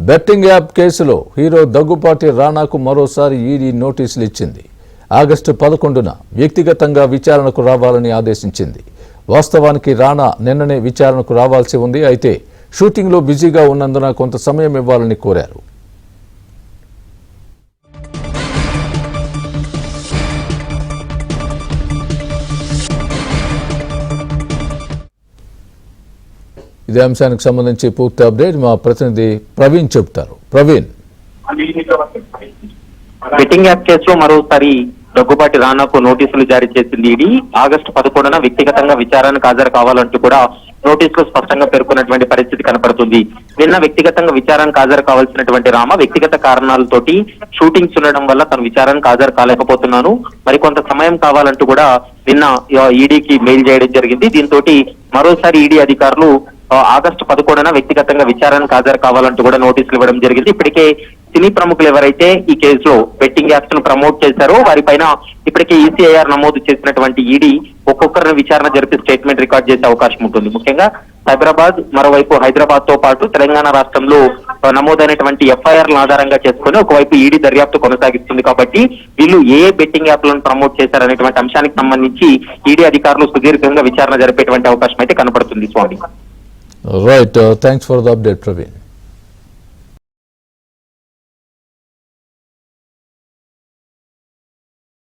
Betting app కేసులో hero Daggubati రానాకు మరోసారి ED నోటీసులు ఇచ్చింది. ఆగస్టు 11న వ్యక్తిగతంగా విచారణకు రావాలని ఆదేశించింది. వాస్తవానికి రానా నిన్ననే విచారణకు రావాల్సి ఉంది. అయితే షూటింగ్లో బిజీగా ఉన్నందున కొంత సమయం ఇవ్వాలని కోరారు. ఇదే అంశానికి సంబంధించి పూర్తి అప్డేట్ మా ప్రతినిధి ప్రవీణ్ చెబుతారు. ప్రవీణ్, బెట్టింగ్ యాప్ కేసులో మరోసారి దగ్గుపాటి రానాకు నోటీసులు జారీ చేసింది ఈడీ. ఆగస్టు 11న వ్యక్తిగతంగా విచారణకు హాజరు కావాలంటూ కూడా నోటీసులు స్పష్టంగా పేర్కొన్నటువంటి పరిస్థితి కనపడుతుంది. నిన్న వ్యక్తిగతంగా విచారణకు హాజరు కావాల్సినటువంటి రామ వ్యక్తిగత కారణాలతోటి షూటింగ్స్ ఉండడం వల్ల తను విచారణకు హాజరు కాలేకపోతున్నాను, మరికొంత సమయం కావాలంటూ కూడా నిన్న ఈడీకి మెయిల్ చేయడం జరిగింది. దీంతో మరోసారి ఈడీ అధికారులు ఆగస్టు 11న వ్యక్తిగతంగా విచారణకు హాజరు కావాలంటూ కూడా నోటీసులు ఇవ్వడం జరిగింది. ఇప్పటికే సినీ ప్రముఖులు ఎవరైతే ఈ కేసులో బెట్టింగ్ యాప్స్ ను ప్రమోట్ చేశారో వారిపైన ఇప్పటికే ఈసీఐఆర్ నమోదు చేసినటువంటి ఈడీ ఒక్కొక్కరిని విచారణ జరిపి స్టేట్మెంట్ రికార్డ్ చేసే అవకాశం ఉంటుంది. ముఖ్యంగా సైబరాబాద్, మరోవైపు హైదరాబాద్ తో పాటు తెలంగాణ రాష్ట్రంలో నమోదైనటువంటి ఎఫ్ఐఆర్లను ఆధారంగా చేసుకుని ఒకవైపు ఈడీ దర్యాప్తు కొనసాగిస్తుంది. కాబట్టి వీళ్ళు ఏ బెట్టింగ్ యాప్లను ప్రమోట్ చేశారనేటువంటి అంశానికి సంబంధించి ఈడీ అధికారులు సుదీర్ఘంగా విచారణ జరిపేటువంటి అవకాశం అయితే కనపడుతుంది. స్వామి, right, thanks for the update Praveen.